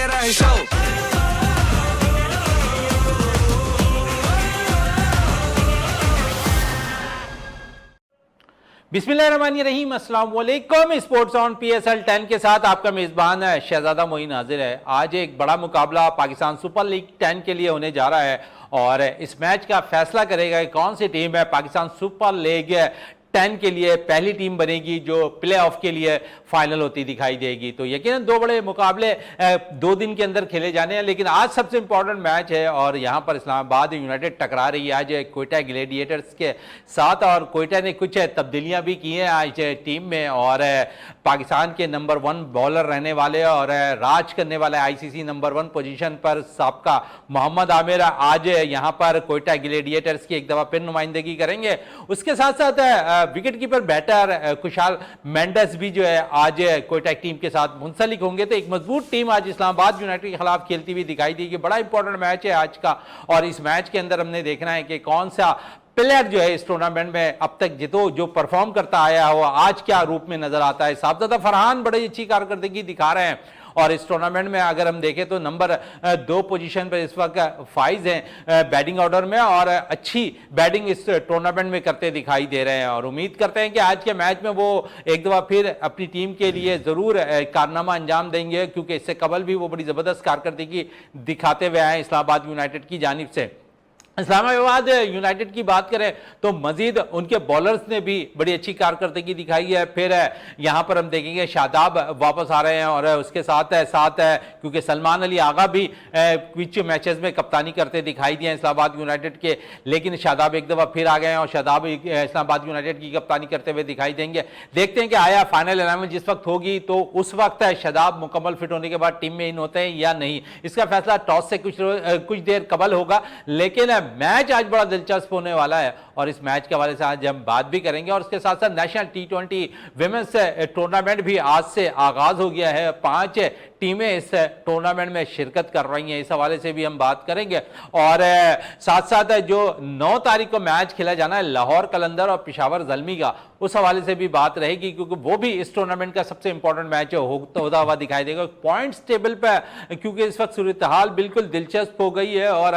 तेरा है शो। बिस्मिल्लाहिर्रहमानिर्रहीम, अस्सलाम वालेकुम। स्पोर्ट्स ऑन PSL 10 के साथ आपका मेज़बान है शहजादा मोइन हाजिर है। आज एक बड़ा मुकाबला पाकिस्तान सुपर लीग 10 के लिए होने जा रहा है और इस मैच का फैसला करेगा कौन सी टीम है पाकिस्तान सुपर लीग 10 के लिए पहली टीम बनेगी जो प्ले ऑफ के लिए फाइनल होती दिखाई देगी। तो यकीनन दो बड़े मुकाबले 2 दिन के अंदर खेले जाने हैं, लेकिन आज सबसे इंपॉर्टेंट मैच है और यहां पर इस्लामाबाद यूनाइटेड टकरा रही है आज कोयटा ग्लैडिएटर्स के साथ। और कोयटा ने कुछ तब्दीलियां भी की हैं आज टीम में और पाकिस्तान के नंबर 1 बॉलर रहने वाले और राज करने वाले ICC नंबर 1 पोजीशन पर साबका मोहम्मद आमिर आज यहां पर कोयटा ग्लैडिएटर्स की एक दफा फिर नुमाइंदगी करेंगे। उसके साथ साथ wicket keeper batter Kusal Mendis भी जो है आज कोयटा टीम के साथ मुंसलिक होंगे। तो एक मजबूत टीम आज इस्लामाबाद यूनाइटेड के खिलाफ खेलती हुई दिखाई देगी। बड़ा इंपॉर्टेंट मैच है आज का और इस मैच के अंदर हमने देखना है कि कौन सा प्लेयर जो है इस टूर्नामेंट में अब तक जो परफॉर्म करता आया हो आज क्या रूप में नजर आता है। साहबजादा फरहान बड़ी अच्छी कारकर्दगी दिखा रहे हैं और इस टूर्नामेंट में अगर हम देखें तो नंबर 2 पोजीशन पर इस वक्त फाइज हैं बैटिंग ऑर्डर में और अच्छी बैटिंग इस टूर्नामेंट में करते दिखाई दे रहे हैं और उम्मीद करते हैं कि आज के मैच में वो एक दफा फिर अपनी टीम के लिए जरूर कारनामा अंजाम देंगे, क्योंकि इससे कबल भी वो बड़ी जबरदस्त कारकर्दगी दिखाते हुए आए इस्लामाबाद यूनाइटेड की जानिब से। इस्लामाबाद यूनाइटेड की बात करें तो मजीद उनके बॉलर्स ने भी बड़ी अच्छी कारकर्दगी दिखाई है। फिर यहां पर हम देखेंगे शादाब वापस आ रहे हैं और उसके साथ क्योंकि सलमान अली आगा भी कुछ मैचेस में कप्तानी करते दिखाई दिए इस्लामाबाद यूनाइटेड के, लेकिन शादाब एक दफ़ा फिर आ गए हैं और शादाब इस्लामाबाद यूनाइटेड की कप्तानी करते हुए दिखाई देंगे। देखते हैं कि आया फाइनल 11 जिस वक्त होगी तो उस वक्त शादाब मुकम्मल फिट होने के बाद टीम में इन होते हैं या नहीं, इसका फैसला टॉस से कुछ देर कबल होगा। लेकिन मैच आज बड़ा दिलचस्प होने वाला है और इस मैच के हवाले से आज हम बात भी करेंगे और उसके साथ साथ नेशनल T20 विमेंस टूर्नामेंट भी आज से आगाज हो गया है। 5 टीमें इस टूर्नामेंट में शिरकत कर रही हैं, इस हवाले से भी हम बात करेंगे और साथ साथ जो 9 तारीख को मैच खेला जाना है लाहौर कलंदर और पेशावर ज़ल्मी का, उस हवाले से भी बात रहेगी क्योंकि वो भी इस टूर्नामेंट का सबसे इंपॉर्टेंट मैच होता हुआ दिखाई देगा। पॉइंट्स टेबल पर क्योंकि इस वक्त सूरत हाल बिल्कुल दिलचस्प हो गई है और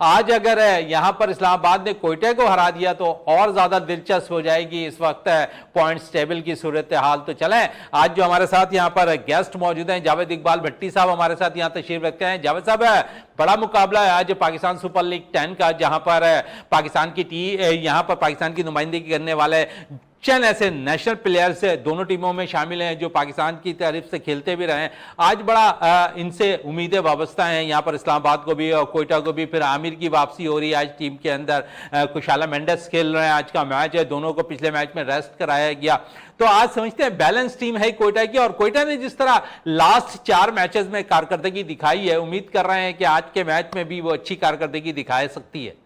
आज अगर यहां पर इस्लामाबाद ने कोयटा को हरा दिया तो और ज्यादा दिलचस्प हो जाएगी इस वक्त पॉइंट्स टेबल की सूरत हाल। तो चलें आज जो हमारे साथ यहां पर गेस्ट मौजूद हैं जावेद इकबाल भट्टी साहब हमारे साथ यहां तशरीफ रखते हैं। जावेद साहब, बड़ा मुकाबला है आज पाकिस्तान सुपर लीग 10 का, जहां पर पाकिस्तान की नुमाइंदगी करने वाले चंद ऐसे नेशनल प्लेयर्स दोनों टीमों में शामिल हैं जो पाकिस्तान की तारीफ से खेलते भी रहे हैं। आज बड़ा इनसे उम्मीदें वाबस्ता हैं, यहाँ पर इस्लामाबाद को भी और कोयटा को भी। फिर आमिर की वापसी हो रही है आज टीम के अंदर, खुशाला मेंडेस खेल रहे हैं। आज का मैच है, दोनों को पिछले मैच में रेस्ट कराया गया। तो आज समझते हैं बैलेंस टीम है कोयटा की और कोयटा ने जिस तरह लास्ट 4 मैचेस में कारकर्दगी दिखाई है, उम्मीद कर रहे हैं कि आज के मैच में भी वो अच्छी कारकर्दगी दिखा सकती है।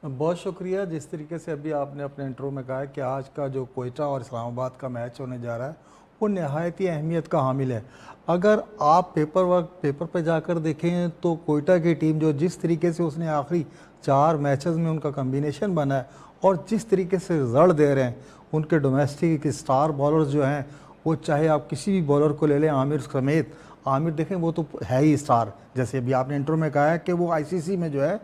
बहुत शुक्रिया। जिस तरीके से अभी आपने अपने इंट्रो में कहा है कि आज का जो कोयटा और इस्लामाबाद का मैच होने जा रहा है वो नहायत ही अहमियत का हामिल है। अगर आप पेपर पर जाकर देखें तो कोयटा की टीम जो जिस तरीके से उसने आखिरी 4 मैचेस में उनका कम्बिनेशन बना है और जिस तरीके से रिजल्ट दे रहे हैं उनके डोमेस्टिक स्टार बॉलर्स जो हैं, वो चाहे आप किसी भी बॉलर को ले लें, आमिर समेत, आमिर देखें वो तो है ही स्टार। जैसे अभी आपने इंट्रो में कहा है कि वो ICC में जो है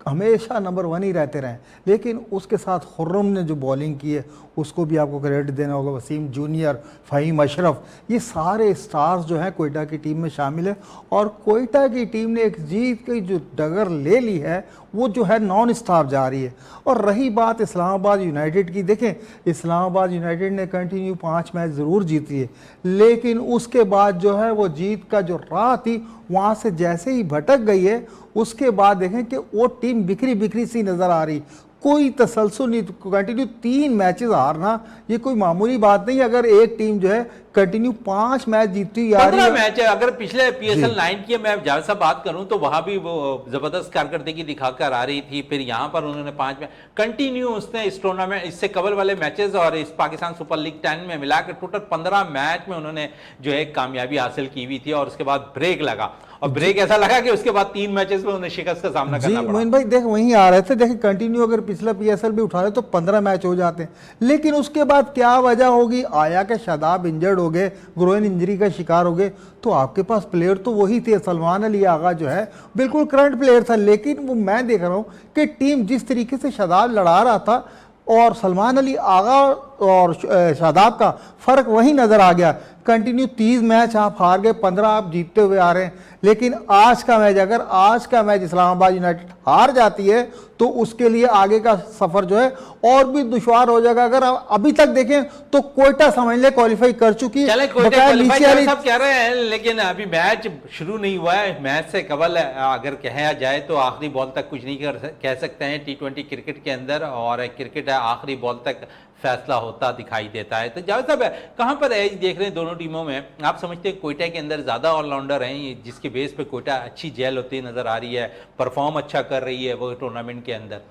हमेशा नंबर 1 ही रहते रहे, लेकिन उसके साथ खुर्रम ने जो बॉलिंग की है उसको भी आपको क्रेडिट देना होगा। वसीम जूनियर, फ़हीम अशरफ, ये सारे स्टार्स जो हैं कोयटा की टीम में शामिल है और कोयटा की टीम ने एक जीत की जो डगर ले ली है वो जो है नॉन स्टॉप जा रही है। और रही बात इस्लामाबाद यूनाइटेड की, देखें इस्लामाबाद यूनाइटेड ने कंटिन्यू 5 मैच ज़रूर जीती है, लेकिन उसके बाद जो है वो जीत का जो राह थी वहाँ से जैसे ही भटक गई है, उसके बाद देखें कि वो टीम बिखरी बिखरी सी नज़र आ रही, कोई तसलसल नहीं। कंटिन्यू 3 मैचेस हारना ये कोई मामूली बात नहीं। अगर एक टीम जो है कंटिन्यू 5 मैच जीतती आ रही है, मैच है। अगर पिछले PSL 9 की मैं जहां से बात करूं तो वहां भी वो जबरदस्त कारकर्दगी दिखाकर आ रही थी। फिर यहां पर उन्होंने 5 मैच कंटिन्यू उसने इस टूर्नामेंट इससे कबल वाले मैचेस और इस पाकिस्तान सुपर लीग 10 में मिलाकर टोटल 15 मैच में उन्होंने जो है कामयाबी हासिल की हुई थी और उसके बाद ब्रेक लगा और ब्रेक ऐसा लगा कि उसके बाद 3 मैचेस में उन्हें शिकस्त का सामना जी करना पड़ा। मोइन भाई देख वहीं आ रहे थे, देखिए कंटिन्यू अगर पिछला पीएसएल भी उठा ले तो 15 मैच हो जाते हैं, लेकिन उसके बाद क्या वजह होगी, आया कि शादाब इंजर्ड हो गए, ग्रोइन इंजरी का शिकार हो गए, तो आपके पास प्लेयर तो वही थे। सलमान अली आगा जो है बिल्कुल करंट प्लेयर था, लेकिन वो मैं देख रहा हूँ कि टीम जिस तरीके से शादाब लड़ा रहा था और सलमान अली आगा और शादाब का फर्क वही नजर आ गया। कंटिन्यू 30 मैच आप हार गए, 15 आप जीतते हुए आ रहे हैं, लेकिन आज का मैच, अगर आज का मैच इस्लामाबाद यूनाइटेड हार जाती है तो उसके लिए आगे का सफर जो है और भी दुश्वार हो जाएगा। अगर आप अभी तक देखें तो कोयटा समझ ले क्वालिफाई कर चुकी है, चले कोयटा बकाया क्वालिफाई नीचे वाली सब कह रहे हैं, लेकिन अभी मैच शुरू नहीं हुआ है। मैच से कबल अगर कहा जाए तो आखिरी बॉल तक कुछ नहीं कह सकते हैं T20 क्रिकेट के अंदर, और क्रिकेट आखिरी बॉल तक फैसला होता दिखाई देता है। तो जावेद साहब कहां पर है देख रहे हैं दोनों टीमों में, आप समझते हैं कोयटा के अंदर ज्यादा ऑलराउंडर हैं जिसके बेस पे कोयटा अच्छी जेल होती नजर आ रही है, परफॉर्म अच्छा कर रही है वो टूर्नामेंट के अंदर?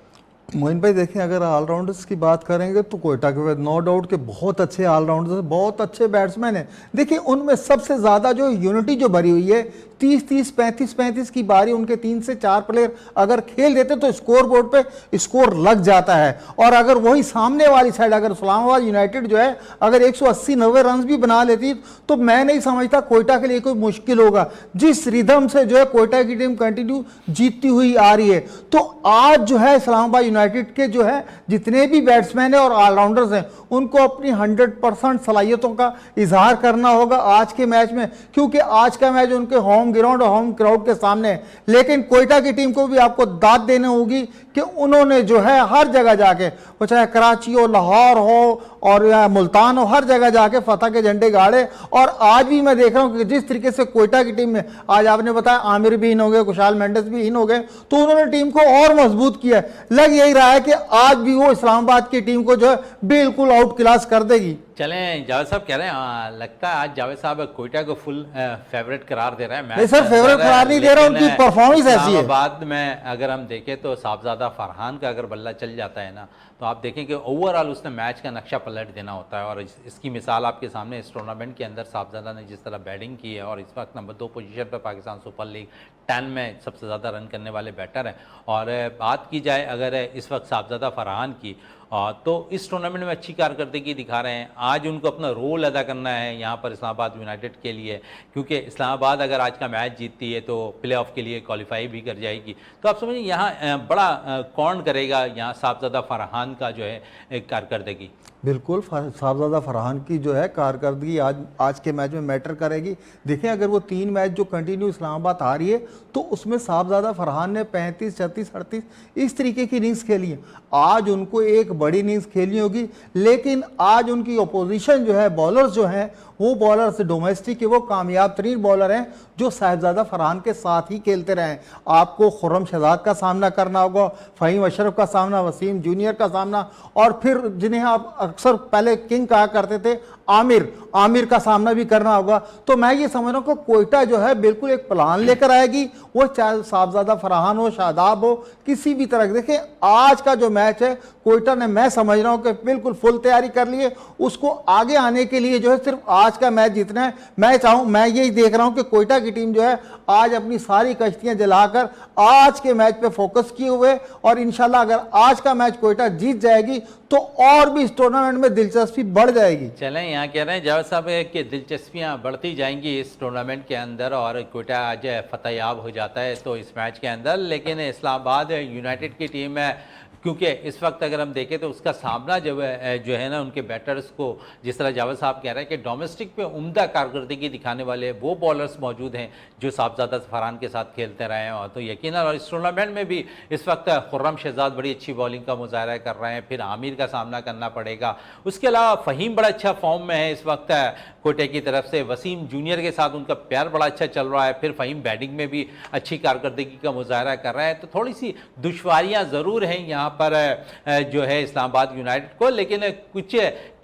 मोइन भाई देखें, अगर ऑलराउंडर्स की बात करेंगे तो कोयटा के बाद नो डाउट के बहुत अच्छे ऑलराउंडर्स, बहुत अच्छे बैट्समैन हैं। देखिए उनमें सबसे ज़्यादा जो यूनिटी जो भरी हुई है, 30-30, 35-35 की बारी उनके 3 से 4 प्लेयर अगर खेल देते तो स्कोर बोर्ड पे स्कोर लग जाता है। और अगर वही सामने वाली साइड अगर इस्लामाबाद यूनाइटेड जो है अगर 180-90 रन भी बना लेती तो मैं नहीं समझता कोयटा के लिए कोई मुश्किल होगा। जिस रिदम से जो है कोयटा की टीम कंटिन्यू जीतती हुई आ रही है, तो आज जो है इस्लामाबाद यूनाइटेड के जो है जितने भी बैट्समैन हैं और ऑलराउंडर्स हैं उनको अपनी 100% सलाहियतों का इजहार करना होगा आज के मैच में, क्योंकि आज का मैच उनके होम ग्राउंड और होम क्राउड के सामने है। लेकिन कोयटा की टीम को भी आपको दाद देनी होगी कि उन्होंने जो है हर जगह जाके, वो चाहे कराची हो, लाहौर हो और या मुल्तान हो, हर जगह जाके फतह के झंडे गाड़े। और आज भी मैं देख रहा हूं कि जिस तरीके से कोयटा की टीम में, आज आपने बताया आमिर भी इन हो गए, खुशहाल मेंडिस भी इन हो गए, तो उन्होंने टीम को और मजबूत किया। लग यही रहा है कि आज भी वो इस्लामाबाद की टीम को जो है बिल्कुल आउट क्लास कर देगी। चलें, जावेद साहब कह रहे हैं लगता है आज जावेद साहब कोयटा को फुल फेवरेट करार दे रहे हैं। नहीं सर, फेवरेट करार नहीं दे रहा, उनकी परफॉर्मेंस ऐसी है। बाद में अगर हम देखें तो साहबजादा फरहान का अगर बल्ला चल जाता है ना, तो आप देखें कि ओवरऑल उसने मैच का नक्शा पलट देना होता है। और इसकी मिसाल आपके सामने इस टूर्नामेंट के अंदर साहबजादा ने जिस तरह बैटिंग की है, और इस वक्त नंबर 2 पोजीशन पर पाकिस्तान सुपर लीग 10 में सबसे ज़्यादा रन करने वाले बैटर हैं। और बात की जाए अगर इस वक्त साहबजादा फरहान की, तो इस टूर्नामेंट में अच्छी कारकर्दगी दिखा रहे हैं। आज उनको अपना रोल अदा करना है यहाँ पर इस्लामाबाद यूनाइटेड के लिए, क्योंकि इस्लामाबाद अगर आज का मैच जीतती है तो प्ले ऑफ के लिए क्वालिफाई भी कर जाएगी। तो आप समझिए यहाँ बड़ा कौन करेगा यहाँ साहबजादा फरहान का जो है कारकर्दगी। बिल्कुल साहबजादा फरहान की जो है कारकर्दगी आज के मैच में मैटर करेगी। देखें अगर वो 3 मैच जो कंटिन्यू इस्लामाबाद आ रही है तो उसमें साहबजादा फरहान ने 35, 36, 38 इस तरीके की इनिंग्स खेली है। आज उनको एक बड़ी इनिंग्स खेलनी होगी, लेकिन आज उनकी अपोजिशन जो है, बॉलर्स जो हैं वो बॉलर्स डोमेस्टिक के वो कामयाब तरीन बॉलर हैं जो साहबजादा फरहान के साथ ही खेलते रहे हैं। आपको खुर्रम शहजाद का सामना करना होगा, फ़हीम अशरफ का सामना, वसीम जूनियर का सामना, और फिर जिन्हें आप अक्सर पहले किंग कहा करते थे आमिर का सामना भी करना होगा। तो मैं ये समझ रहा हूँ कि कोयटा जो है बिल्कुल एक प्लान लेकर आएगी, वो चाहे साहबजादा फरहान हो, शादाब हो, किसी भी तरह। देखिए आज का जो मैच है कोयटा ने, मैं समझ रहा हूँ कि बिल्कुल फुल तैयारी कर ली है। उसको आगे आने के लिए जो है सिर्फ आज का मैच जीतना है। मैं यही देख रहा हूँ कि कोयटा की टीम जो है आज अपनी सारी कश्तियां जलाकर आज के मैच पे फोकस किए हुए, और इंशाल्लाह अगर आज का मैच कोयटा जीत जाएगी तो और भी इस टूर्नामेंट में दिलचस्पी बढ़ जाएगी। चलें, यहाँ कह रहे हैं जावेद साहब कि दिलचस्पियाँ बढ़ती जाएंगी इस टूर्नामेंट के अंदर, और कोयटा आज फतेहयाब हो जाता है तो इस मैच के अंदर। लेकिन इस्लामाबाद यूनाइटेड की टीम है, क्योंकि इस वक्त अगर हम देखें तो उसका सामना जो है ना उनके बैटर्स को, जिस तरह जावेद साहब कह रहे हैं कि डोमेस्टिक पे उम्दा कारकर्दगी दिखाने वाले वो बॉलर्स मौजूद हैं जो साहबजादा फरहान के साथ खेलते रहे हैं। और तो यकीनन और इस टूर्नामेंट में भी इस वक्त खुर्रम शहजाद बड़ी अच्छी बॉलिंग का मुजाहरा कर रहे हैं, फिर आमिर का सामना करना पड़ेगा। उसके अलावा फ़हीम बड़ा अच्छा फॉर्म में है इस वक्त कोयटे की तरफ से, वसीम जूनियर के साथ उनका प्यार बड़ा अच्छा चल रहा है, फिर फ़हीम बैटिंग में भी अच्छी कारकर्दगी का मुजाहरा कर रहा है। तो थोड़ी सी दुश्वारियाँ ज़रूर हैं यहाँ पर जो है इस्लामाबाद यूनाइटेड को, लेकिन कुछ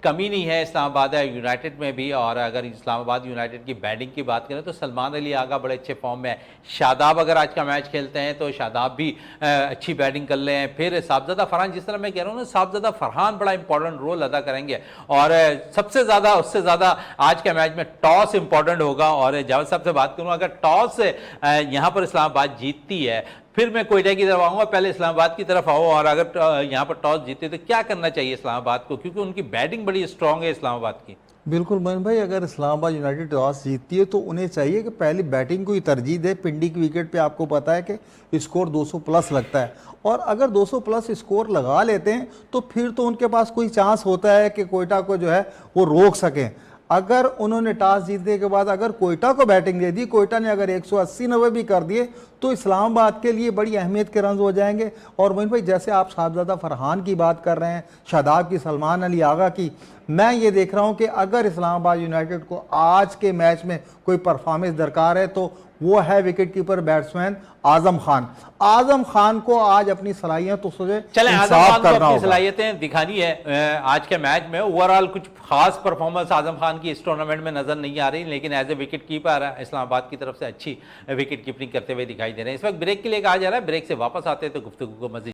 कमी नहीं है इस्लामाबाद यूनाइटेड में भी। और अगर इस्लामाबाद यूनाइटेड की बैटिंग की बात करें तो सलमान अली आगा बड़े अच्छे फॉर्म में है। शादाब अगर आज का मैच खेलते हैं तो शादाब भी अच्छी बैटिंग कर ले हैं। फिर साहबजादा फरहान, जिस तरह मैं कह रहा हूँ ना, साहबजादा फरहान बड़ा इंपॉर्टेंट रोल अदा करेंगे। और सबसे ज़्यादा उससे ज़्यादा आज के मैच में टॉस इंपॉर्टेंट होगा। और जावेद साहब से बात करूँ, अगर टॉस यहाँ पर इस्लामाबाद जीतती है, फिर मैं कोयटा की तरफ आऊँगा, पहले इस्लामाबाद की तरफ आओ। और अगर यहाँ पर टॉस जीते तो क्या करना चाहिए इस्लामाबाद को, क्योंकि उनकी बैटिंग बड़ी स्ट्रांग है इस्लामाबाद की। बिल्कुल मोइन भाई, अगर इस्लामाबाद यूनाइटेड टॉस जीतती है तो उन्हें चाहिए कि पहली बैटिंग को ही तरजीह दे। पिंडी की विकेट पे आपको पता है कि स्कोर 200 प्लस लगता है, और अगर 200 प्लस स्कोर लगा लेते हैं तो फिर तो उनके पास कोई चांस होता है कि कोयटा को जो है वो रोक सकें। अगर उन्होंने टॉस जीतने के बाद अगर कोयटा को बैटिंग दे दी, कोयटा ने अगर 180-90 भी कर दिए तो इस्लामाबाद के लिए बड़ी अहमियत के रन हो जाएंगे। और मोइन भाई, जैसे आप साहबजादा फरहान की बात कर रहे हैं, शादाब की, सलमान अली आगा की, मैं ये देख रहा हूँ कि अगर इस्लामाबाद यूनाइटेड को आज के मैच में कोई परफॉर्मेंस दरकार है तो वो है wicket keeper batsman Azam Khan. Azam Khan को आज अपनी सलाहियतों से चले आजम खान को अपनी सलाहियतें दिखानी है आज के मैच में। ओवरऑल कुछ खास परफॉर्मेंस आजम खान की इस टूर्नामेंट में नजर नहीं आ रही, लेकिन as a wicket keeper Islamabad की तरफ से अच्छी विकेट कीपिंग करते हुए दिखाई दे रहे हैं। इस वक्त ब्रेक के लिए कहा जा रहा है, ब्रेक से वापस आते हैं तो गुफ्तगू को मजीद।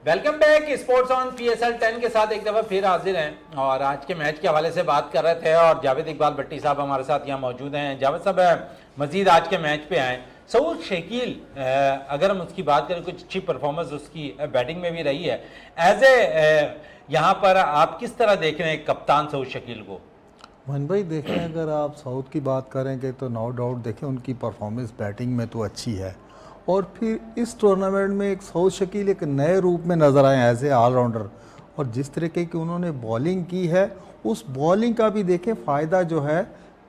Welcome back, sports on PSL 10 के साथ एक दफ़ा फिर हाजिर हैं और आज के मैच के हवाले से बात कर रहे थे। और जावेद इकबाल भट्टी साहब हमारे साथ यहाँ मौजूद हैं। जावेद साहब, मजीद आज के मैच पे आए। सऊद शकील, अगर हम उसकी बात करें, कुछ अच्छी परफॉर्मेंस उसकी बैटिंग में भी रही है। एज ए यहाँ पर आप किस तरह देख रहे हैं कप्तान सऊद शकील को? मोहन भाई देखें, अगर आप साउथ की बात करेंगे तो नो डाउट देखें उनकी परफॉर्मेंस बैटिंग में तो अच्छी है, और फिर इस टूर्नामेंट में एक सऊद शकील एक नए रूप में नज़र आए एज ए ऑलराउंडर। और जिस तरीके की उन्होंने बॉलिंग की है, उस बॉलिंग का भी देखें फ़ायदा जो है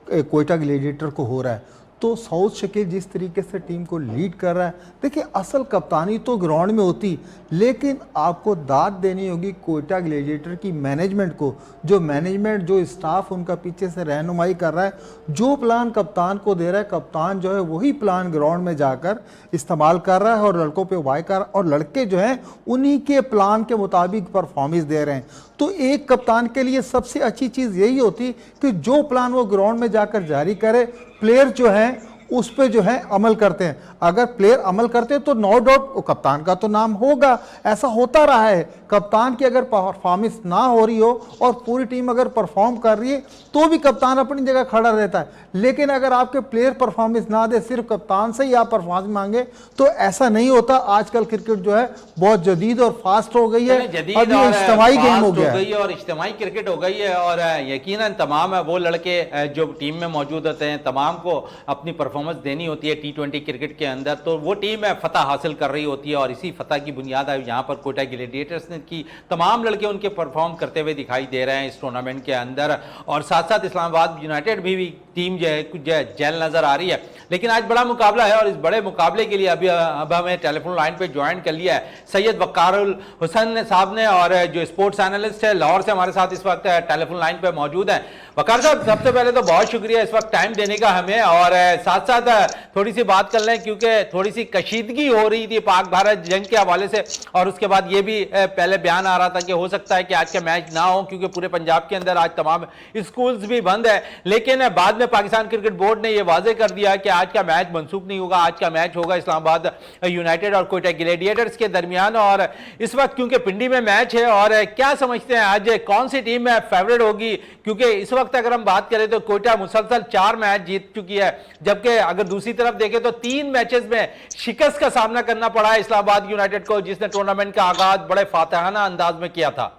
कोयटा ग्लेडिएटर को हो रहा है। तो सऊद शकील जिस तरीके से टीम को लीड कर रहा है, देखिए असल कप्तानी तो ग्राउंड में होती, लेकिन आपको दाद देनी होगी कोयटा ग्लेडिएटर की मैनेजमेंट को। जो मैनेजमेंट, जो स्टाफ उनका पीछे से रहनुमाई कर रहा है, जो प्लान कप्तान को दे रहा है, कप्तान जो है वही प्लान ग्राउंड में जाकर इस्तेमाल कर रहा है और लड़कों पे वाई कर, और लड़के जो हैं उन्हीं के प्लान के मुताबिक परफॉर्मेंस दे रहे हैं। तो एक कप्तान के लिए सबसे अच्छी चीज़ यही होती कि जो प्लान वो ग्राउंड में जाकर जारी करे, प्लेयर जो है उस पे जो है अमल करते हैं। अगर प्लेयर अमल करते हैं तो नो डाउट वो कप्तान का तो नाम होगा। ऐसा होता रहा है, कप्तान की अगर परफॉर्मेंस ना हो रही हो और पूरी टीम अगर परफॉर्म कर रही है तो भी कप्तान अपनी जगह खड़ा रहता है। लेकिन अगर आपके प्लेयर परफॉर्मेंस ना दे, सिर्फ कप्तान से ही आप परफॉर्मेंस मांगे, तो ऐसा नहीं होता। आजकल क्रिकेट जो है बहुत जदीद और फास्ट हो गई है, अभी इज्तिमाई गेम हो गया है और इज्तिमाई क्रिकेट हो गई है। और यकीनन तमाम वो लड़के जो टीम में मौजूद होते हैं, तमाम को अपनी परफॉर्मेंस देनी होती है T20 क्रिकेट के अंदर, तो वो टीम फतह हासिल कर रही होती है। और इसी फतह की बुनियाद है यहाँ पर कोयटा ग्लेडिएटर्स ने की। तमाम लड़के उनके परफॉर्म करते हुए दिखाई दे रहे हैं इस टूर्नामेंट के अंदर। और साथ साथ इस्लामाबाद यूनाइटेड भी टीम जो है कुछ जेल नजर आ रही है। लेकिन आज बड़ा मुकाबला है और इस बड़े मुकाबले के लिए अब हमें टेलीफोन लाइन पे ज्वाइन कर लिया है सैयद वक्कारुल हुसैन साहब ने, और जो स्पोर्ट्स एनालिस्ट है लाहौर से हमारे साथ इस वक्त टेलीफोन लाइन पे मौजूद है। वकार साहब, सबसे पहले तो बहुत शुक्रिया इस वक्त टाइम देने का हमें, और साथ साथ थोड़ी सी बात कर लें क्योंकि थोड़ी सी कशीदगी हो रही थी पाक भारत जंग के हवाले से, और उसके बाद ये भी पहले बयान आ रहा था कि हो सकता है कि आज का मैच ना हो क्योंकि पूरे पंजाब के अंदर आज तमाम स्कूल्स भी बंद है। लेकिन बाद में पाकिस्तान क्रिकेट बोर्ड ने यह वाजे कर दिया कि आज का मैच मनसूख नहीं होगा, आज का मैच होगा इस्लामाबाद यूनाइटेड और कोयटा ग्लेडिएटर्स के दरमियान। और इस वक्त क्योंकि पिंडी में मैच है, और क्या समझते हैं आज कौन सी टीम फेवरेट होगी? क्योंकि इस वक्त अगर हम बात करें तो कोयटा मुसलसल 4 मैच जीत चुकी है, जबकि अगर दूसरी तरफ देखें तो 3 मैचेस में शिकस्त का सामना करना पड़ा है इस्लामाबाद यूनाइटेड को, जिसने टूर्नामेंट का आगाज बड़े फातिहाना अंदाज में किया था।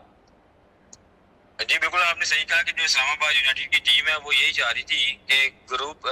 जी बिल्कुल, आपने सही कहा कि जो इस्लामाबाद यूनाइटेड की टीम है वो यही चाह रही थी कि ग्रुप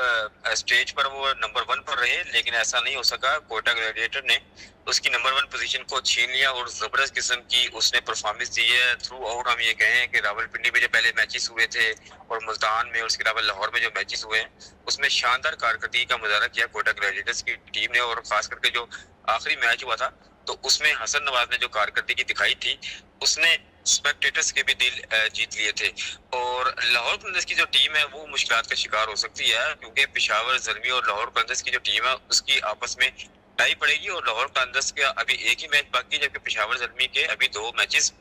स्टेज पर वो नंबर 1 पर रहे, लेकिन ऐसा नहीं हो सका। कोटा ग्लैडिएटर ने उसकी नंबर 1 पोजीशन को छीन लिया और जबरदस्त किस्म की उसने परफॉर्मेंस दी है थ्रू आउट। हम ये कहें कि रावलपिंडी में जो पहले मैचेस हुए थे और मुल्तान में और उसके अलावा लाहौर में जो मैचेस हुए हैं उसमें शानदार कारकर्दगी का मुजाहरा किया कोटा ग्लैडिएटर्स की टीम ने। और खास करके जो आखिरी मैच हुआ था तो उसमें हसन नवाज ने जो कारकर्दगी दिखाई थी उसने स्पेक्टेटर्स के भी दिल जीत लिए थे। और लाहौर कलंदर्स की जो टीम है वो मुश्किलात का शिकार हो सकती है, क्योंकि पेशावर ज़ल्मी और लाहौर कलंदर्स की जो टीम है उसकी आपस में टाई पड़ेगी और लाहौर कलंदर्स का अभी एक ही मैच बाकी है, जबकि पेशावर ज़ल्मी के अभी 2 मैचेस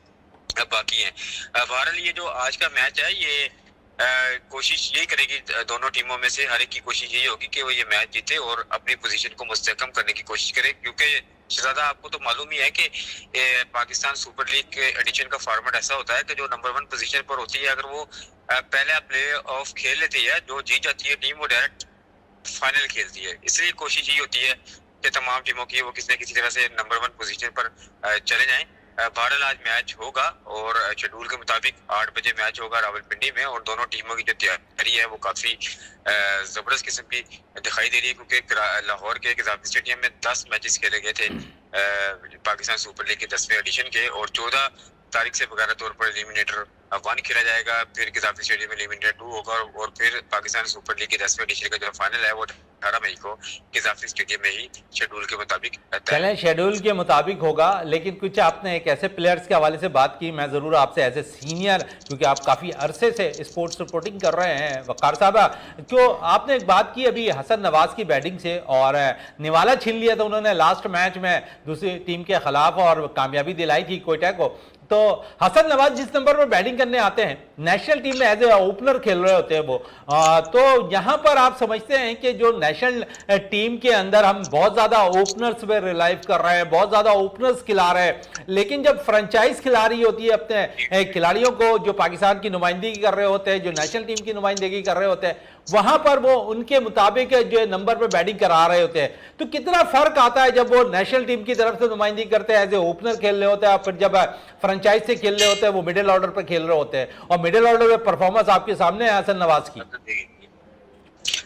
बाकी हैं। बहरहाल ये जो आज का मैच है ये कोशिश यही करेगी दोनों टीमों में से हर एक की कोशिश यही होगी कि वो ये मैच जीते और अपनी पोजीशन को मुस्तहकम करने की कोशिश करे, क्योंकि शहजादा आपको तो मालूम ही है कि पाकिस्तान सुपर लीग के एडिशन का फॉर्मेट ऐसा होता है कि जो नंबर 1 पोजीशन पर होती है अगर वो पहले प्ले ऑफ खेल लेती है, जो जीत जाती है टीम वो डायरेक्ट फाइनल खेलती है। इसलिए कोशिश यही होती है कि तमाम टीमों की वो किसी न किसी तरह से नंबर 1 पोजीशन पर चले जाएं। बहरहाल आज मैच होगा और शेड्यूल के मुताबिक 8 बजे मैच होगा रावलपिंडी में, और दोनों टीमों की जो तैयारी है वो काफी जबरदस्त किस्म की दिखाई दे रही है, क्योंकि लाहौर के कज़ाफ़ी स्टेडियम में 10 मैचेस खेले गए थे पाकिस्तान सुपर लीग के 10वें एडिशन के, और 14 तारीख से बकायदा तौर पर एलिमिनेटर 1 खेला जाएगा, फिर कज़ाफ़ी स्टेडियम में एलिमिनेटर 2 होगा, और फिर पाकिस्तान सुपर लीग के 10वें एडिशन का जो फाइनल है वो 18 मई को कज़ाफ़ी स्टेडियम में ही शेड्यूल के मुताबिक चलें, शेड्यूल के मुताबिक होगा। लेकिन कुछ आपने एक ऐसे प्लेयर्स के हवाले से बात की, मैं ज़रूर आपसे एज ए सीनियर, क्योंकि आप काफ़ी अरसे से स्पोर्ट्स रिपोर्टिंग कर रहे हैं वक़ार साहबा, क्यों आपने एक बात की अभी हसन नवाज की बैटिंग से, और निवाला छीन लिया था उन्होंने लास्ट मैच में दूसरी टीम के खिलाफ और कामयाबी दिलाई थी कोयटा को। तो हसन नवाज जिस नंबर पर बैटिंग करने आते हैं, नेशनल टीम में एज ए ओपनर खेल रहे होते हैं वो, तो यहां पर आप समझते हैं कि जो नेशनल टीम के अंदर हम बहुत ज्यादा ओपनर्स पे रिलाइव कर रहे हैं, बहुत ज्यादा ओपनर्स खिला रहे हैं, लेकिन जब फ्रेंचाइज खिला रही होती है अपने खिलाड़ियों को जो पाकिस्तान की नुमाइंदगी कर रहे होते हैं, जो नेशनल टीम की नुमाइंदगी कर रहे होते हैं, वहां पर वो उनके मुताबिक जो नंबर पे बैटिंग करा रहे होते हैं, तो कितना फर्क आता है जब वो नेशनल टीम की तरफ से नुमाइंदगी करते हैं, एज ए ओपनर खेल रहे होते हैं, फिर जब फ्रेंचाइज से खेल रहे होते हैं वो मिडिल ऑर्डर पर खेल रहे होते हैं, और मिडिल ऑर्डर में परफॉर्मेंस आपके सामने है हसन नवाज की।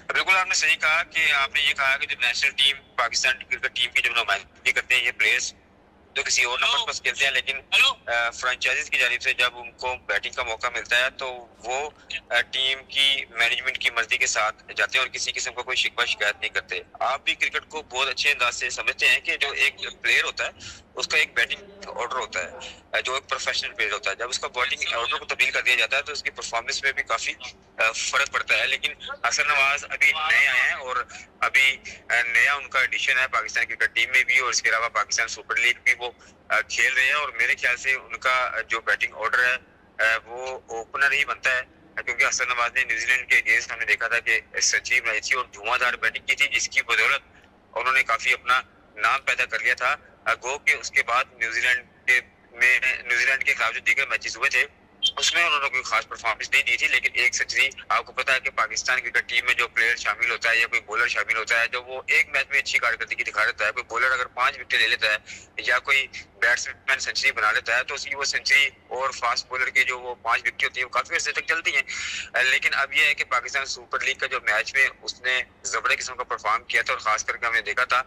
बिल्कुल आपने सही कहा कि आपने ये कहा कि जो national team Pakistan cricket team की जो नुमाइंदगी करते हैं ये प्लेयर्स जो किसी और नंबर पर खेलते हैं, लेकिन फ्रेंचाइजीज की जानिब से जब उनको बैटिंग का मौका मिलता है तो वो टीम की मैनेजमेंट की मर्जी के साथ जाते हैं और किसी किस्म का कोई शिकवा शिकायत नहीं करते। आप भी क्रिकेट को बहुत अच्छे अंदाज से समझते हैं कि जो एक प्लेयर होता है उसका एक बैटिंग ऑर्डर होता है, जो एक प्रोफेशनल प्लेयर होता है, जब उसका बॉलिंग ऑर्डर को तब्दील कर दिया जाता है तो उसकी परफॉर्मेंस में भी काफी फर्क पड़ता है। लेकिन हसन नवाज अभी नए आए हैं और अभी नया उनका एडिशन है पाकिस्तान क्रिकेट टीम में भी, और इसके अलावा पाकिस्तान सुपर लीग भी वो खेल रहे हैं, और मेरे ख्याल से उनका जो बैटिंग ऑर्डर है वो ओपनर ही बनता है, क्योंकि हसन नवाज ने न्यूजीलैंड के अगेंस्ट हमने देखा था कि सेंचुरी बनाई थी और धुआंधार बैटिंग की थी, जिसकी बदौलत उन्होंने काफी अपना नाम पैदा कर लिया था। गो के उसके बाद न्यूजीलैंड के खिलाफ जो दीगर मैचेस हुए थे उसमें उन्होंने कोई खास परफॉर्मेंस नहीं दी थी, लेकिन एक सेंचुरी आपको पता है कि पाकिस्तान क्रिकेट टीम में जो प्लेयर शामिल होता है या कोई बॉलर शामिल होता है, जो वो एक मैच में अच्छी कारकर्दगी दिखा देता है, कोई बॉलर अगर 5 विकेट ले लेता है या कोई बैट्समैन सेंचुरी बना लेता है तो उसकी वो सेंचुरी और फास्ट बॉलर की जो वो 5 विकेट होती है वो काफी अर्से तक चलती है। लेकिन अब यह है कि पाकिस्तान सुपर लीग का जो मैच में उसने जबरदस्त किस्म का परफॉर्म किया था, और खास करके हमने देखा था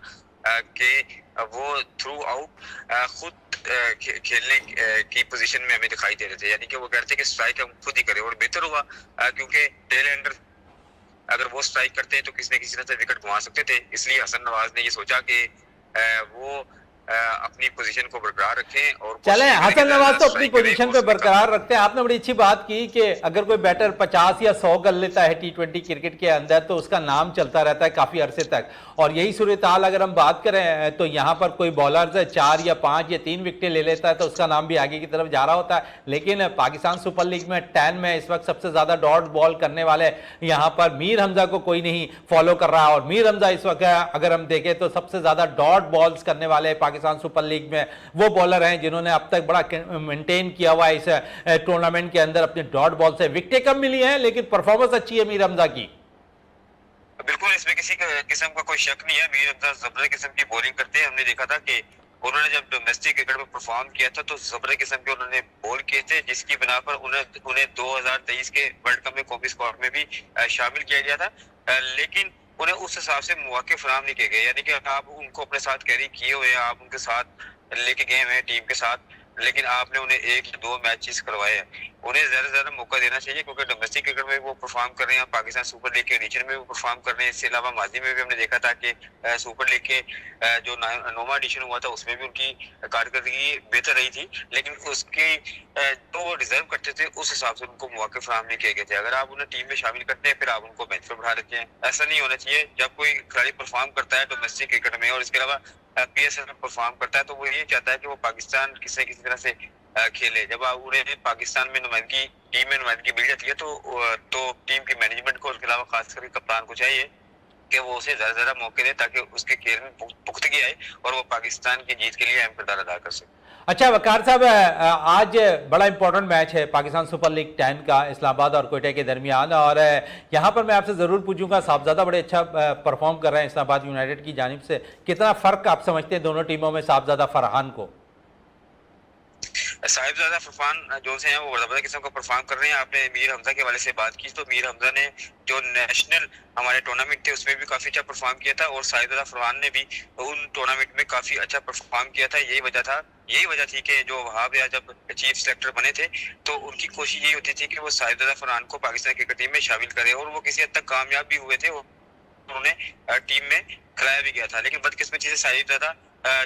कि वो थ्रू आउट खुद खेलने की पोजीशन में हमें दिखाई दे रहे थे, यानी कि वो कहते कि स्ट्राइक हम खुद ही करें, और बेहतर हुआ क्योंकि टेल एंडर अगर वो स्ट्राइक करते हैं तो किसी न किसी तरह से विकेट गंवा सकते थे। इसलिए हसन नवाज ने ये सोचा कि वो अपनी पोजीशन को बरकरार रखें और चलें, हसन नवाज तो अपनी पोजीशन पे बरकरार रखते हैं। आपने बड़ी अच्छी बात की कि अगर कोई बैटर 50 या 100 कर लेता है T20 क्रिकेट के अंदर तो उसका नाम चलता रहता है काफी अरसे तक, और यही सूरत हाल अगर हम बात करें तो यहाँ पर कोई बॉलर 4 या 5 या 3 विकेटें ले लेता है तो उसका नाम भी आगे की तरफ जा रहा होता है। लेकिन पाकिस्तान सुपर लीग में 10 में इस वक्त सबसे ज्यादा डॉट बॉल करने वाले यहाँ पर मीर हमजा को कोई नहीं फॉलो कर रहा, और मीर हमजा इस वक्त अगर हम देखें तो सबसे ज्यादा डॉट बॉल्स करने वाले पाकिस्तान सुपर लीग में वो बॉलर हैं जिन्होंने अब तक बड़ा मेंटेन किया हुआ है इस टूर्नामेंट के अंदर अपने डॉट बॉल से। विकेटें कम मिली हैं लेकिन परफॉर्मेंस अच्छी है मीर हमजा की। बिल्कुल, इसमें किसी किस्म का कोई शक नहीं है, मीर हमजा जबरदस्त किस्म की बॉलिंग करते हैं। हमने देखा था कि उन्होंने जब डोमेस्टिक क्रिकेट में परफॉर्म किया था तो जबरदस्त किस्म के उन्होंने बॉल किए थे, जिसकी बिना पर उन्हें 2023 के वर्ल्ड कप में कौमी स्क्वाड में भी शामिल किया गया था, लेकिन उन्हें उस हिसाब से मौके फराहम नहीं किए गए। यानी कि आप उनको अपने साथ कैरी किए हुए हैं, आप उनके साथ लेके गए हुए हैं टीम के साथ, लेकिन आपने उन्हें 1 या 2 मैचेस करवाए हैं। उन्हें ज्यादा से ज्यादा मौका देना चाहिए, क्योंकि डोमेस्टिक क्रिकेट में वो परफॉर्म कर रहे हैं, पाकिस्तान सुपर लीग के एडिशन में भी परफॉर्म कर रहे हैं। इसके अलावा माजी में भी हमने देखा था कि सुपर लीग के जो 9वां एडिशन हुआ था उसमें भी उनकी कारकर्दगी बेहतर रही थी, लेकिन उसकी तो वो डिजर्व करते थे उस हिसाब से उनको मौके फराहम नहीं किए गए थे। अगर आप उन्हें टीम में शामिल करते हैं फिर आप उनको बेंच पर बैठा देते हैं, ऐसा नहीं होना चाहिए। जब कोई खिलाड़ी परफॉर्म करता है डोमेस्टिक क्रिकेट में और इसके अलावा PSL में परफॉर्म करता है तो वो ये चाहता है कि वो पाकिस्तान किसी किसी तरह से खेले। जब आप उन्हें पाकिस्तान में नुमाइंदगी, टीम में नुमाइंदगी मिल जाती है तो टीम की मैनेजमेंट को, उसके अलावा खास करके कप्तान को चाहिए कि वो उसे ज्यादा से ज्यादा मौके दे ताकि उसके खेल में पुख्तगी आए और वो पाकिस्तान की जीत के लिए अहम किरदार अदा कर सके। अच्छा वकार साहब, आज बड़ा इंपॉर्टेंट मैच है पाकिस्तान सुपर लीग 10 का इस्लामाबाद और कोयटा के दरमियान, और यहाँ पर मैं आपसे ज़रूर पूछूंगा, साहबजादा बड़े अच्छा परफॉर्म कर रहे हैं इस्लामाबाद यूनाइटेड की जानिब से, कितना फ़र्क आप समझते हैं दोनों टीमों में साहबजादा फरहान को? साहिबजादा फरहान जो से हैं वो जबरदस्त किस्म का परफॉर्म कर रहे हैं। आपने मीर हमजा के हवाले से बात की तो मीर हमजा ने जो नेशनल हमारे टूर्नामेंट थे उसमें भी काफी अच्छा परफॉर्म किया था और साहिबजादा फरहान ने भी उन टूर्नामेंट में काफी अच्छा परफॉर्म किया था। यही वजह थी कि जो वहाब या जब चीफ सेलेक्टर बने थे तो उनकी कोशिश यही होती थी कि वो साहिबजादा फरहान को पाकिस्तान क्रिकेट टीम में शामिल करे, और वो किसी हद तक कामयाब भी हुए थे। उन्होंने टीम में खिलाया भी गया था, लेकिन बदकिस्मती से साहिबजादा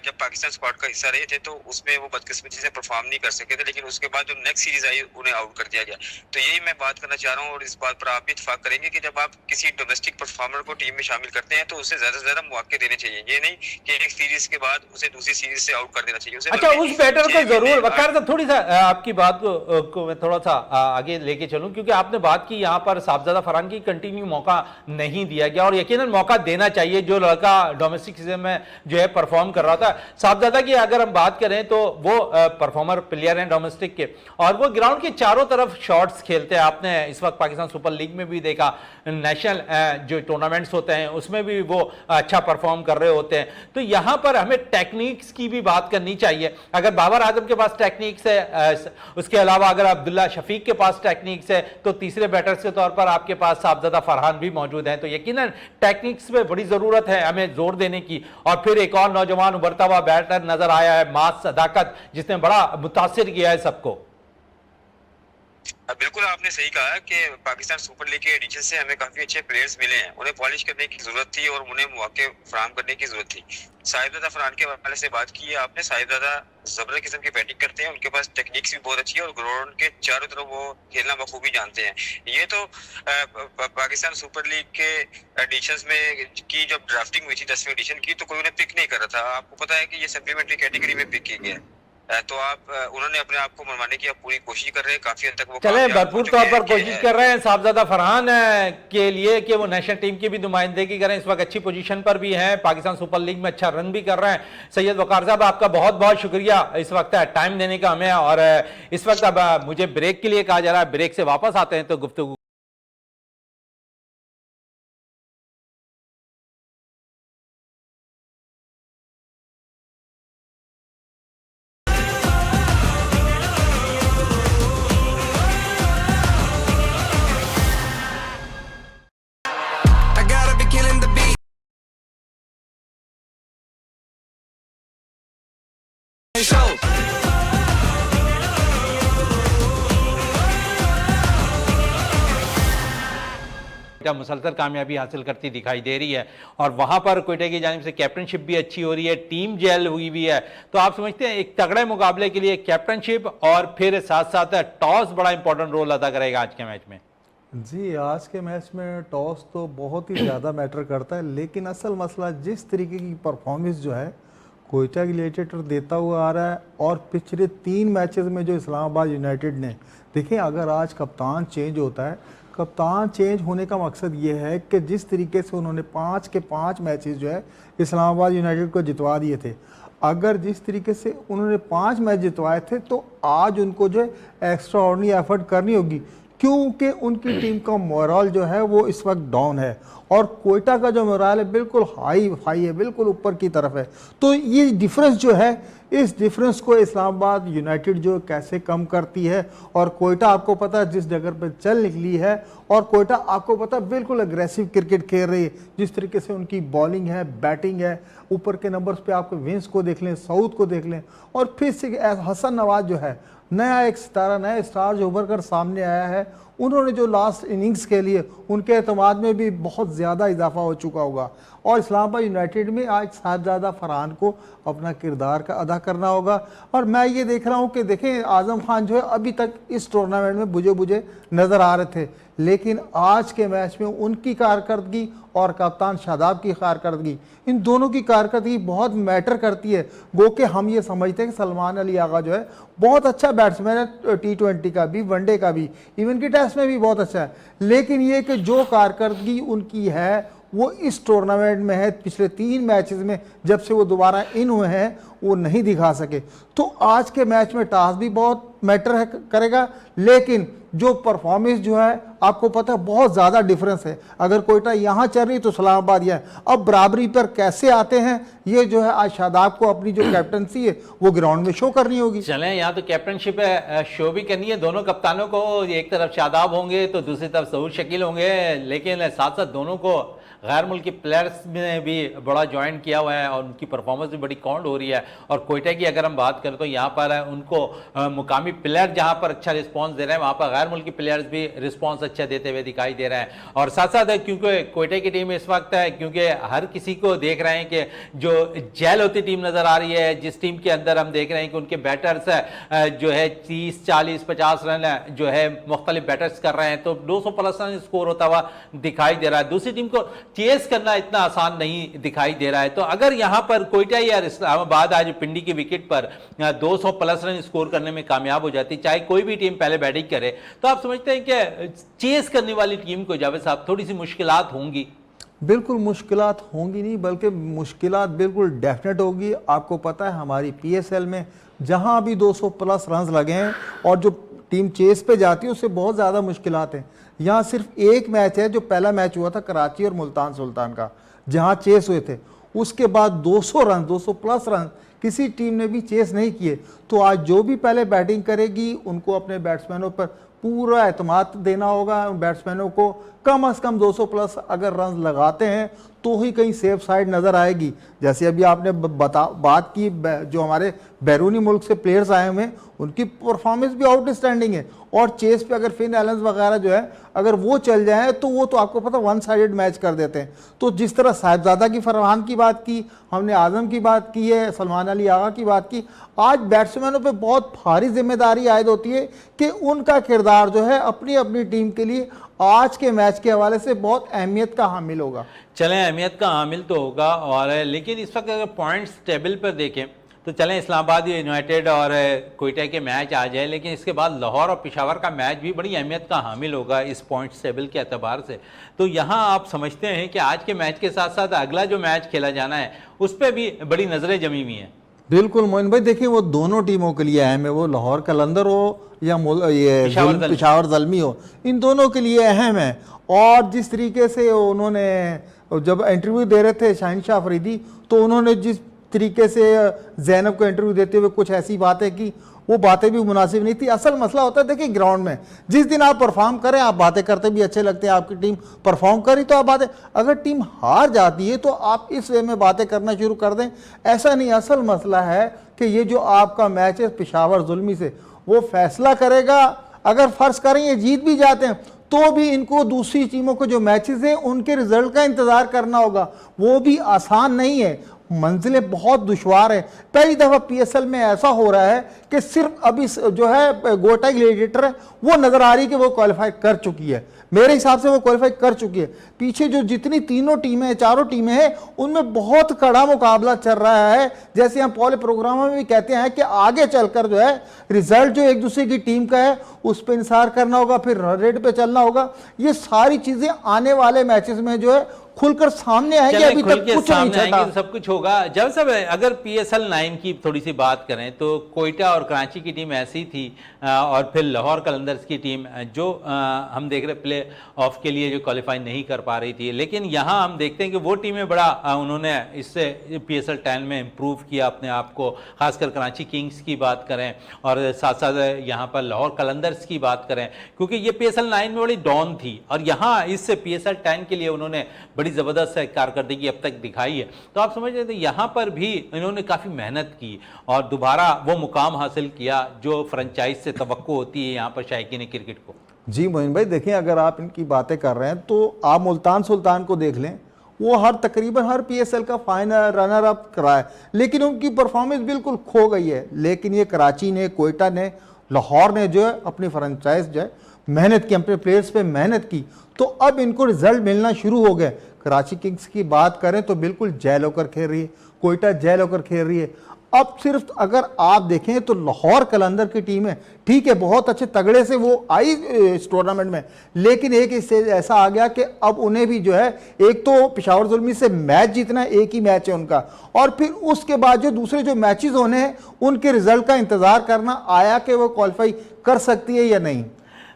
जब पाकिस्तान स्क्वाड का हिस्सा रहे थे तो उसमें वो बदकिस्मती से परफॉर्म नहीं कर सके थे, लेकिन उसके बाद जो नेक्स्ट सीरीज आई उन्हें आउट कर दिया गया। तो यही मैं बात करना चाह रहा हूँ और इस बात पर आप भी इत्तेफाक करेंगे कि जब आप किसी डोमेस्टिक परफॉर्मर को टीम में शामिल करते हैं तो उसे ज्यादा से ज्यादा मौके देने चाहिए। ये नहीं कि एक सीरीज के बाद उसे दूसरी सीरीज से आउट कर देना चाहिए उसे। अच्छा, उस बैटर को जरूर वकार साहब थोड़ी सा आपकी बात को मैं थोड़ा सा आगे लेके चलूं, क्योंकि आपने बात की यहाँ पर साहबजादा फरहान की कंटिन्यू मौका नहीं दिया गया, और यकीनन मौका देना चाहिए। जो लड़का डोमेस्टिक सीजन में जो है परफॉर्म कर रहा था, साहबजादा की अगर हम बात करें तो वो परफॉर्मर प्लेयर हैं डोमेस्टिक के, और वो ग्राउंड के चारों तरफ शॉट्स खेलते हैं। आपने इस वक्त पाकिस्तान सुपर लीग में भी देखा, नेशनल जो टूर्नामेंट्स होते हैं उसमें भी वो अच्छा परफॉर्म कर रहे होते हैं। तो यहां पर हमें टेक्निक्स की भी बात करनी चाहिए। अगर बाबर आजम के पास टेक्निक्स है, उसके अलावा अगर अब्दुल्ला शफीक के पास टेक्निक्स है, तो तीसरे बैटर्स के तौर पर आपके पास साहबजादा फरहान भी मौजूद हैं। तो यकीनन टेक्निक्स पे बड़ी जरूरत है हमें जोर देने की। और फिर एक और नौजवान उभरता हुआ बैटर नजर आया है, मास सदाकत, जिसने बड़ा मुतासिर किया है सबको। बिल्कुल आपने सही कहा कि पाकिस्तान सुपर लीग के एडिशन से हमें काफी अच्छे प्लेयर्स मिले हैं, उन्हें पॉलिश करने की जरूरत थी और उन्हें मौके फराहम करने की जरूरत थी। साहिबजादा फरहान के हवाले से बात की है आपने, साहिबजादा जबरदस्त किस्म की बैटिंग करते हैं, उनके पास टेक्निक्स भी बहुत अच्छी है और ग्राउंड के चारों तरफ वो खेलना बखूबी जानते हैं। ये तो पाकिस्तान सुपर लीग के एडिशंस में की जब ड्राफ्टिंग हुई थी 10वीं एडिशन की, तो कोई उन्हें पिक नहीं कर रहा था। आपको पता है कि ये सप्लीमेंट्री कैटेगरी में पिक किया गया, तो आप उन्होंने अपने आप को मनवाने की पूरी कोशिश कर रहे हैं, काफी हद तक वो चले भरपूर तौर पर कोशिश कर रहे हैं साहबजादा फरहान के लिए कि वो नेशनल टीम की भी नुमाइंदगी करें। इस वक्त अच्छी पोजीशन पर भी हैं, पाकिस्तान सुपर लीग में अच्छा रन भी कर रहे हैं। सैयद वकार साहब, आपका बहुत बहुत शुक्रिया इस वक्त टाइम देने का हमें, और इस वक्त अब मुझे ब्रेक के लिए कहा जा रहा है, ब्रेक से वापस आते हैं तो गुफ्तगू मुसलसल कामयाबी हासिल करती दिखाई दे रही है, और वहां पर कोयटा की जानिब से कैप्टनशिप भी अच्छी हो रही है, टीम जेल हुई भी है। तो आप समझते हैं एक तगड़े मुकाबले के लिए कैप्टनशिप और फिर साथ साथ टॉस बड़ा इंपॉर्टेंट रोल अदा करेगा आज के मैच में? जी, आज के मैच में टॉस तो बहुत ही ज़्यादा मैटर करता है, लेकिन असल मसला जिस तरीके की परफॉर्मेंस जो है कोयटा ग्लैडिएटर देता हुआ आ रहा है, और पिछले 3 मैचेस में जो इस्लामाबाद यूनाइटेड ने, देखें अगर आज कप्तान चेंज होता है, कप्तान चेंज होने का मकसद ये है कि जिस तरीके से उन्होंने 5 के 5 मैचेस जो है इस्लामाबाद यूनाइटेड को जितवा दिए थे, अगर जिस तरीके से उन्होंने 5 मैच जितवाए थे तो आज उनको जो है एक्स्ट्रा ऑर्डिनरी एफर्ट करनी होगी, क्योंकि उनकी टीम का मोरल जो है वो इस वक्त डाउन है और कोयटा का जो मोरल है बिल्कुल हाई है, बिल्कुल ऊपर की तरफ है। तो ये डिफरेंस जो है, इस डिफरेंस को इस्लामाबाद यूनाइटेड जो कैसे कम करती है। और कोयटा आपको पता है जिस जगह पर चल निकली है, और कोयटा आपको पता है बिल्कुल अग्रेसिव क्रिकेट खेल रही है, जिस तरीके से उनकी बॉलिंग है, बैटिंग है, ऊपर के नंबर्स पे आपको विंस को देख लें, साउथ को देख लें, और फिर से हसन नवाज जो है नया एक सितारा, नया स्टार जो उभर कर सामने आया है, उन्होंने जो लास्ट इनिंग्स के लिए उनके एतमाद में भी बहुत ज़्यादा इजाफा हो चुका होगा। और इस्लामाबाद यूनाइटेड में आज साहिबजादा फरहान को अपना किरदार का अदा करना होगा। और मैं ये देख रहा हूँ कि देखें आज़म खान जो है अभी तक इस टूर्नामेंट में बुझे बुझे नज़र आ रहे थे, लेकिन आज के मैच में उनकी कारकर्दगी और कप्तान शादाब की कारकर्दगी, इन दोनों की कारकर्दगी बहुत मैटर करती है। गो के हम ये समझते हैं कि सलमान अली आगा जो है बहुत अच्छा बैट्समैन है, T20 का भी, वनडे का भी, इवन की टेस्ट में भी बहुत अच्छा है, लेकिन ये कि जो कारकर्दगी उनकी है वो इस टूर्नामेंट में है, पिछले 3 मैचेस में जब से वो दोबारा इन हुए हैं वो नहीं दिखा सके। तो आज के मैच में टॉस भी बहुत मैटर है करेगा, लेकिन जो परफॉर्मेंस जो है आपको पता है बहुत ज़्यादा डिफरेंस है। अगर कोयटा यहाँ चल रही तो इस्लामाबाद यहाँ, अब बराबरी पर कैसे आते हैं ये जो है आज शादाब को अपनी जो कैप्टनसी है वो ग्राउंड में शो करनी होगी। चलें, यहाँ तो कैप्टनशिप है, शो भी करनी है दोनों कप्तानों को, एक तरफ शादाब होंगे तो दूसरी तरफ सऊद शकील होंगे, लेकिन साथ साथ दोनों को गैर मुल्की प्लेयर्स ने भी बड़ा ज्वाइन किया हुआ है और उनकी परफॉर्मेंस भी बड़ी काउंट हो रही है। और कोयटा की अगर हम बात करें तो यहाँ पर उनको मुकामी प्लेयर जहाँ पर अच्छा रिस्पांस दे रहे हैं वहाँ पर गैर मुल्की प्लेयर्स भी रिस्पांस अच्छा देते हुए दिखाई दे रहे हैं। और साथ साथ क्योंकि कोयटा की टीम इस वक्त है, क्योंकि हर किसी को देख रहे हैं कि जो जेल होती टीम नज़र आ रही है, जिस टीम के अंदर हम देख रहे हैं कि उनके बैटर्स जो है 30, 40, 50 रन जो है मुख्तलिफ बैटर्स कर रहे हैं, तो 200 प्लस रन स्कोर होता हुआ दिखाई दे रहा है। दूसरी टीम को चेस करना इतना आसान नहीं दिखाई दे रहा है। तो अगर यहां पर कोयटा या इस्लामाबाद आज पिंडी की विकेट पर 200 प्लस रन स्कोर करने में कामयाब हो जाती, चाहे कोई भी टीम पहले बैटिंग करे, तो आप समझते हैं कि चेस करने वाली टीम को जावेद साहब थोड़ी सी मुश्किलात होंगी? बिल्कुल मुश्किलात होंगी नहीं, बल्कि मुश्किलात बिल्कुल डेफिनेट होगी। आपको पता है हमारी PSL में जहां भी 200 प्लस रन लगे हैं और जो टीम चेस पे जाती है उससे बहुत ज़्यादा मुश्किलात हैं। यहाँ सिर्फ एक मैच है जो पहला मैच हुआ था कराची और मुल्तान सुल्तान का, जहाँ चेस हुए थे, उसके बाद 200 रन 200 प्लस रन किसी टीम ने भी चेस नहीं किए। तो आज जो भी पहले बैटिंग करेगी उनको अपने बैट्समैनों पर पूरा एतमाद देना होगा। बैट्समैनों को कम से कम 200 प्लस अगर रन लगाते हैं तो ही कहीं सेफ साइड नज़र आएगी। जैसे अभी आपने बात की, जो हमारे बैरूनी मुल्क से प्लेयर्स आए हुए हैं उनकी परफॉर्मेंस भी आउटस्टैंडिंग है, और चेस पे अगर फिन एलन्स वगैरह जो है अगर वो चल जाए तो वो तो आपको पता 1 साइडेड मैच कर देते हैं। तो जिस तरह साहिबजादा की फरहान की बात की, हमने आजम की बात की है, सलमान अली आगा की बात की, आज बैट्समैनों पे बहुत भारी जिम्मेदारी आयद होती है कि उनका किरदार जो है अपनी अपनी टीम के लिए आज के मैच के हवाले से बहुत अहमियत का हामिल होगा। चलें, अहमियत का हामिल तो होगा, और लेकिन इस वक्त अगर पॉइंट्स टेबल पर देखें तो चलें इस्लामाबाद यूनाइटेड और कोयटा के मैच आ जाए, लेकिन इसके बाद लाहौर और पेशावर का मैच भी बड़ी अहमियत का हामिल होगा इस पॉइंट्स टेबल के एतबार से। तो यहाँ आप समझते हैं कि आज के मैच के साथ साथ अगला जो मैच खेला जाना है उस पर भी बड़ी नज़रें जमी हुई हैं। बिल्कुल मोइन भाई, देखिए वो दोनों टीमों के लिए अहम है, वो लाहौर कलंदर हो या ये पेशावर ज़ल्मी हो, इन दोनों के लिए अहम है। और जिस तरीके से उन्होंने जब इंटरव्यू दे रहे थे शाहीन शाह अफरीदी, तो उन्होंने जिस तरीके से ज़ैनब को इंटरव्यू देते हुए कुछ ऐसी बातें की, वो बातें भी मुनासिब नहीं थी। असल मसला होता है देखिए ग्राउंड में जिस दिन आप परफॉर्म करें, आप बातें करते भी अच्छे लगते हैं, आपकी टीम परफॉर्म करी तो आप बातें, अगर टीम हार जाती है तो आप इस वे में बातें करना शुरू कर दें, ऐसा नहीं। असल मसला है कि ये जो आपका मैच है पेशावर ज़ुल्मी से, वो फैसला करेगा। अगर फ़र्ज़ करें ये जीत भी जाते हैं तो भी इनको दूसरी टीमों को जो मैचेस हैं उनके रिजल्ट का इंतज़ार करना होगा, वो भी आसान नहीं है, मंजिलें बहुत दुश्वार है। पहली दफ़ा PSL में ऐसा हो रहा है कि सिर्फ अभी जो है कोयटा ग्लैडिएटर है वो नज़र आ रही है कि वो क्वालिफाई कर चुकी है, मेरे हिसाब से वो क्वालिफाई कर चुकी है। पीछे जो जितनी तीनों टीमें, चारों टीमें हैं, उनमें बहुत कड़ा मुकाबला चल रहा है। जैसे हम पहले प्रोग्रामों में भी कहते हैं कि आगे चलकर जो है रिजल्ट जो एक दूसरे की टीम का है उस पर इंतजार करना होगा, फिर रन रेट पे चलना होगा। ये सारी चीज़ें आने वाले मैचेस में जो है खुलकर सामने आएंगे, चलें, अभी खुल तक के कुछ नहीं सामने आएंगे छटा। तो सब कुछ होगा। जब सब अगर PSL 9 की थोड़ी सी बात करें तो कोयटा और कराची की टीम ऐसी थी और फिर लाहौर कलंदर्स की टीम जो हम देख रहे प्ले ऑफ के लिए जो क्वालिफाई नहीं कर पा रही थी, लेकिन यहाँ हम देखते हैं कि वो टीमें बड़ा उन्होंने इससे PSL 10 में इम्प्रूव किया अपने आप को। खासकर कराची किंग्स की बात करें और साथ साथ यहाँ पर लाहौर कलंदर्स की बात करें, क्योंकि ये PSL 9 में बड़ी डाउन थी और यहाँ इस PSL 10 के लिए उन्होंने बड़ी ज़बरदस्त कारकर्दगी अब तक दिखाई है। तो आप समझ रहे थे यहाँ पर भी इन्होंने काफ़ी मेहनत की और दोबारा वो मुकाम हासिल किया जो फ्रेंचाइज से तवक्को होती है यहाँ पर शायकीन क्रिकेट को। जी मोइन भाई, देखिए अगर आप इनकी बातें कर रहे हैं तो आप मुल्तान सुल्तान को देख लें, वो तकरीबन हर PSL का फाइनल रनर अप करा है, लेकिन उनकी परफॉर्मेंस बिल्कुल खो गई है। लेकिन ये कराची ने, कोयटा ने, लाहौर ने जो है अपनी फ्रेंचाइज जो है मेहनत की, अपने प्लेयर्स पे मेहनत की, तो अब इनको रिजल्ट मिलना शुरू हो गए। कराची किंग्स की बात करें तो बिल्कुल जैल होकर खेल रही है, कोयटा जैल होकर खेल रही है। अब सिर्फ अगर आप देखें तो लाहौर कलंदर की टीम है, ठीक है, बहुत अच्छे तगड़े से वो आई इस टूर्नामेंट में, लेकिन एक इससे ऐसा आ गया कि अब उन्हें भी जो है, एक तो पेशावर जुल्मी से मैच जीतना, एक ही मैच है उनका, और फिर उसके बाद जो दूसरे जो मैचेस होने हैं उनके रिजल्ट का इंतजार करना आया कि वो क्वालिफाई कर सकती है या नहीं।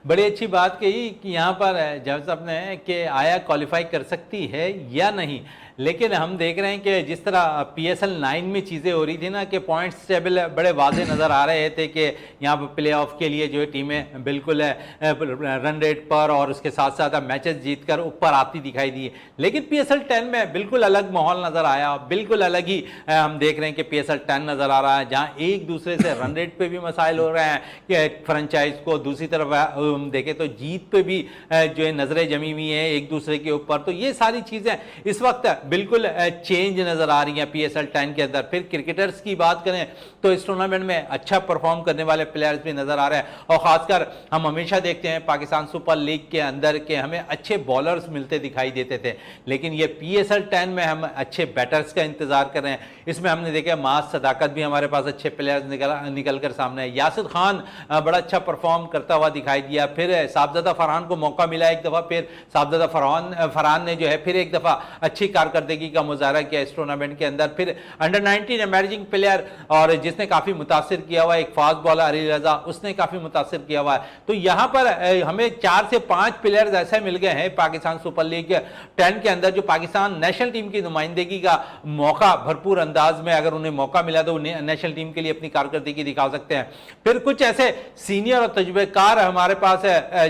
बड़ी अच्छी बात कही कि यहाँ पर जब साहब ने कि आया क्वालिफाई कर सकती है या नहीं, लेकिन हम देख रहे हैं कि जिस तरह PSL 9 में चीज़ें हो रही थी ना कि पॉइंट्स टेबल बड़े वाजे नज़र आ रहे थे कि यहाँ पर प्ले ऑफ के लिए जो है टीमें बिल्कुल रन रेट पर और उसके साथ साथ मैचेस जीतकर ऊपर आती दिखाई दी। लेकिन PSL 10 में बिल्कुल अलग माहौल नज़र आया, बिल्कुल अलग ही हम देख रहे हैं कि PSL 10 नज़र आ रहा है, जहाँ एक दूसरे से रन रेट पर भी मसाइल हो रहे हैं कि फ्रेंचाइज को, दूसरी तरफ हम देखें तो जीत पे भी जो है नज़रें जमी हुई हैं एक दूसरे के ऊपर। तो ये सारी चीज़ें इस वक्त बिल्कुल चेंज नज़र आ रही हैं PSL 10 के अंदर। फिर क्रिकेटर्स की बात करें तो इस टूर्नामेंट में अच्छा परफॉर्म करने वाले प्लेयर्स भी नज़र आ रहे हैं और ख़ासकर हम हमेशा देखते हैं पाकिस्तान सुपर लीग के अंदर के हमें अच्छे बॉलर्स मिलते दिखाई देते थे, लेकिन ये PSL 10 में हम अच्छे बैटर्स का इंतज़ार कर रहे हैं। इसमें हमने देखा मास सदाकत भी हमारे पास अच्छे प्लेयर्स निकल कर सामने है। यासिर खान बड़ा अच्छा परफॉर्म करता हुआ दिखाई दिया, फिर साहबजादा फरहान को मौका मिला एक दफ़ा, फिर साहबजादा फरहान ने जो है फिर एक दफ़ा अच्छी कारकर्दगी का मुजाहरा किया इस टूर्नामेंट के अंदर। फिर अंडर 19 इमर्जिंग प्लेयर और जिसने काफ़ी मुतासिर किया हुआ, एक फास्ट बॉलर अली रजा, उसने काफ़ी मुतासिर किया हुआ है। तो यहाँ पर हमें 4 से 5 प्लेयर्स ऐसे मिल गए हैं पाकिस्तान सुपर लीग 10 के अंदर जो पाकिस्तान नेशनल टीम की नुमाइंदगी का मौका भरपूर अंदाज में, अगर उन्हें मौका मिला तो नेशनल टीम के लिए अपनी कारकर्दगी दिखा सकते हैं। फिर कुछ ऐसे सीनियर और तजुर्बेकार हमारे पास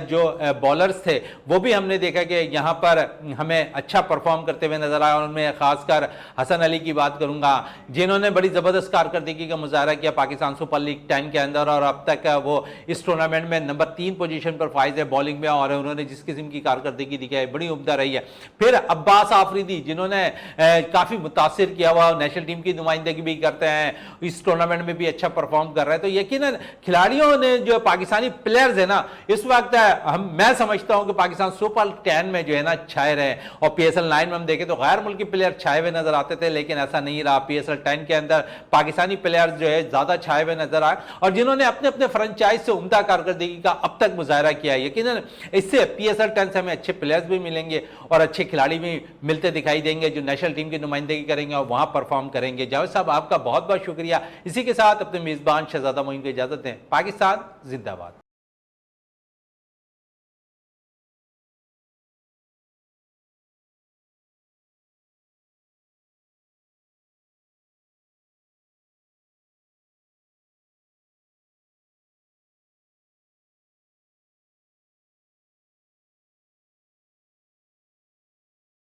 जो बॉलर्स थे वो भी हमने देखा कि यहाँ पर हमें अच्छा परफॉर्म करते हुए नजर आया। उनमें खासकर हसन अली की बात करूंगा, जिन्होंने बड़ी जबरदस्त कारकर्दगी का मुजाहरा किया पाकिस्तान सुपर लीग 10 के अंदर और अब तक वो इस टूर्नामेंट में नंबर 3 पोजीशन पर फाइज है बॉलिंग में और उन्होंने जिस किस्म की कारकर्दगी दिखाई बड़ी उम्दा रही है। फिर अब्बास आफरीदी जिन्होंने काफी मुतासिर किया हुआ, नेशनल टीम की नुमाइंदगी भी करते हैं, इस टूर्नामेंट में भी अच्छा परफॉर्म कर रहे हैं। तो यकीनन खिलाड़ियों ने जो पाकिस्तानी प्लेयर्स है ना इस वक्त मैं समझता हूं कि पाकिस्तान सुपर 10 में जो है ना छाए रहे, और PSL 9 में हम देखें तो गैर मुल्की प्लेयर छाए हुए नजर आते थे, लेकिन ऐसा नहीं रहा। PSL 10 के अंदर पाकिस्तानी प्लेयर्स जो है ज्यादा छाए हुए नजर आए और जिन्होंने अपने अपने फ्रेंचाइज से उम्दा कारकर्दगी का अब तक मुजाहरा किया है। यकीनन इससे PSL 10 से हमें अच्छे प्लेयर्स भी मिलेंगे और अच्छे खिलाड़ी भी मिलते दिखाई देंगे जो नेशनल टीम की नुमाइंदगी करेंगे और वहां परफॉर्म करेंगे। जावेद साहब आपका बहुत बहुत शुक्रिया। इसी के साथ अपने मेजबान शहजादा मोइन को इजाजत दें। पाकिस्तान जिंदाबाद।